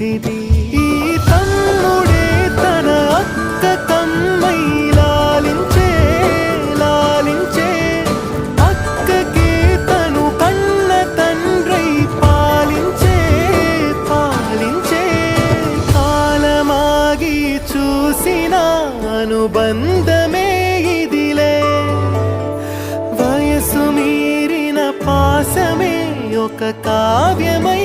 ఎదురిది. ఈ తమ్ముడే తన అక్క కమ్మై లాలించే లాలించే, అక్కకే తను కన్న తండ్రై పాలించే పాలించే. కాలమాగి చూసిన అనుబంధమే ఇదిలే, వయసు మీరిన పాసమే ఒక కావ్యమై